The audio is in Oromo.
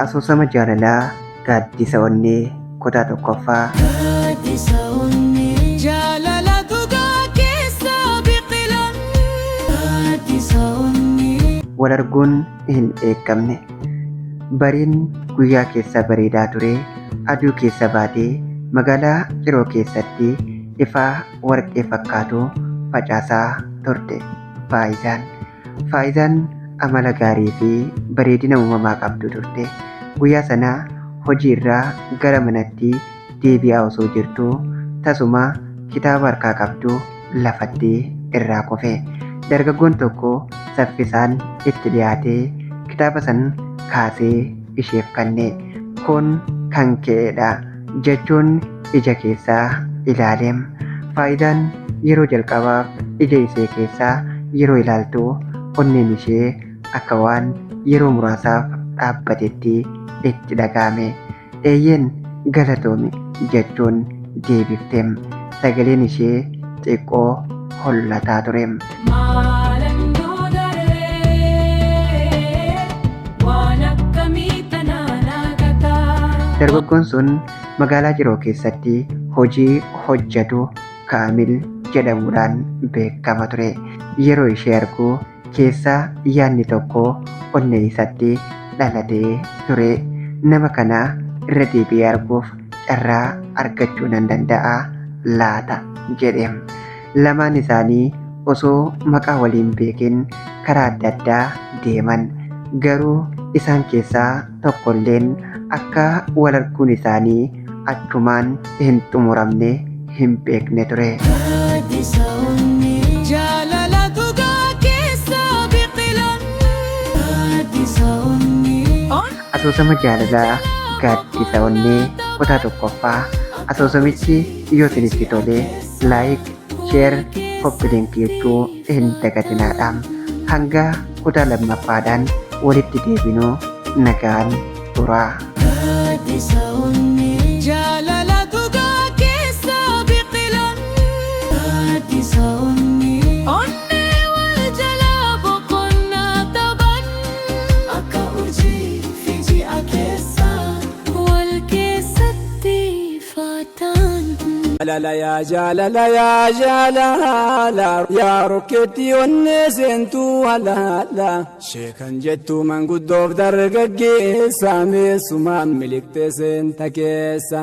Asoosama jaalalaa gaaddisa onnee kutaa tokkoffaa. Wal arguun hin eegamne. Bariin guyyaa keessa bareedaa ture. Aduu keessa baatee magaalaa Ciroo keessatti ifaa warqee fakkaatu facaasaa turte. Faayizaan amala gaarii fi bareedina uumamaa qabdu turte. Guyyaa sana hojii irraa gara manatti deebi'aa osoo jirtu tasuma kitaaba harkaa qabdu lafatti irraa kufe. Dargaggoon tokko saffisaan itti dhiyaatee kitaaba san kaasee isheef kenne. Kun kan keedha jechuun ija keessaa ilaaleem. Faayizaan yeroo jalqabaaf ija ishee keessaa yeroo ilaaltu onneen ishee akka waan yeroo muraasaaf dhaabbatetti itti dhagahame. Eeyyeen galatoomi jechuun deebifteem. Sagaleen ishee xiqqoo hollataa tureem. Dargaggoon sun magaalaa Ciroo keessatti hojii hojjetu Kaamil jedhamuudhaan beekama ture. Yeroo ishee argu keessa yaadni tokko onnee isatti dhalatee ture. Nama kana irra deebi'ee arguuf carraa argachuu nan danda'a laata jedheem. Lamaan isaanii osoo maqaa waliin beekin karaa adda addaa deeman. Garuu isaan keessaa tokkolleen akka wal arguun isaanii achumaan hin xumuramne hin beekne ture. Asoosama jaalalaa gaaddisa onnee kutaa tokkoffaa. Asoosamichi yoo isinitti tole laayik, sheer, koppiliinkii jechuu hin dagatinaadha. Hanga kutaa lammaffaadhaan walitti deebinuu nagaan turaa. La ya jala la ya jala la ya roketi onne sentu ala la shekan jettu man guddoof dargaggeessa meessumaan milikte seenta keessa.